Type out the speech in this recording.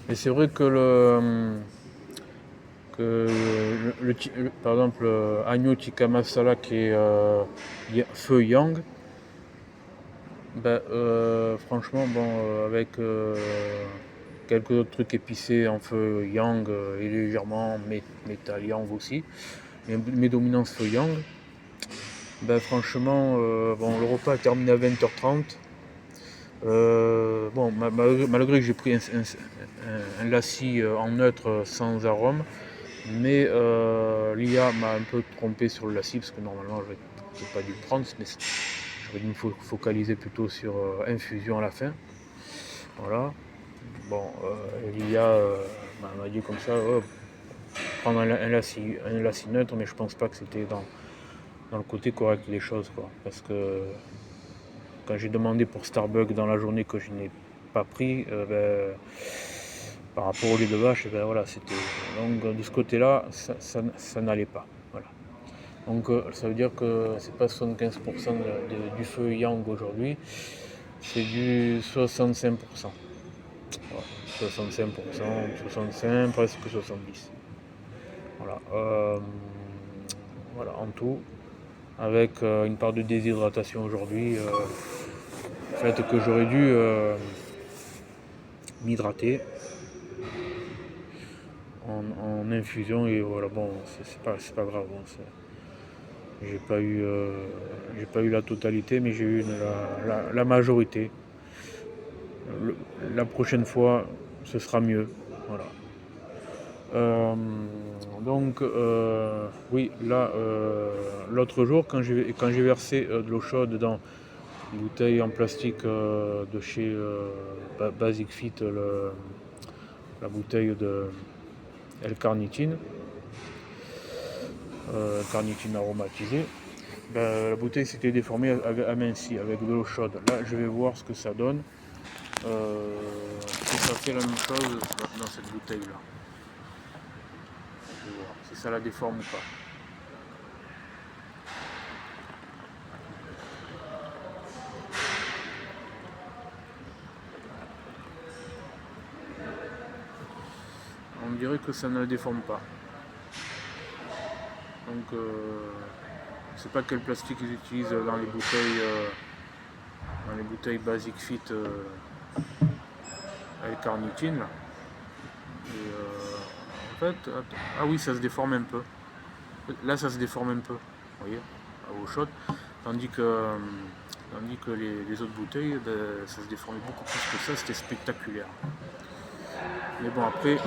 Et c'est vrai que par exemple, agneau tikka masala qui est feu yang, ben, franchement, bon, avec quelques autres trucs épicés en feu yang et légèrement métal yang aussi, mes dominances feu yang, ben franchement, bon, le repas est terminé à 20h30. Bon, malgré que j'ai pris un lassi en neutre sans arôme, mais l'IA m'a un peu trompé sur le lassi parce que normalement j'aurais pas dû le prendre, mais j'aurais dû me focaliser plutôt sur infusion à la fin. Voilà. Bon, l'IA m'a dit comme ça, prendre un lassi neutre, mais je pense pas que c'était dans le côté correct des choses, quoi. Parce que quand j'ai demandé pour Starbucks dans la journée que je n'ai pas pris, par rapport au lait de vache, ben voilà, c'était. Donc de ce côté-là, ça n'allait pas. Voilà. Donc ça veut dire que c'est pas 75% du feu yang aujourd'hui, c'est du 65%. Voilà. 65%, 65, presque 70. Voilà. Voilà, en tout, avec une part de déshydratation aujourd'hui. Fait que j'aurais dû m'hydrater en infusion et voilà, bon, c'est pas grave. Bon, j'ai pas eu la totalité, mais j'ai eu la majorité. La prochaine fois, ce sera mieux. Voilà. Donc, oui, là, l'autre jour, quand j'ai versé de l'eau chaude dans une bouteille en plastique de chez Basic Fit, la bouteille de L-carnitine, carnitine aromatisée, ben, la bouteille s'était déformée, amincie avec de l'eau chaude. Là, je vais voir ce que ça donne. Si ça fait la même chose dans cette bouteille-là. Je vais voir si ça la déforme ou pas. On dirait que ça ne la déforme pas. Donc, je ne sais pas quel plastique ils utilisent dans les bouteilles Basic Fit avec carnitine. Et, en fait, ah oui, ça se déforme un peu. Là, ça se déforme un peu, vous voyez, à eau chaude. Tandis que les autres bouteilles, ben, ça se déformait beaucoup plus que ça, c'était spectaculaire. Mais bon, après,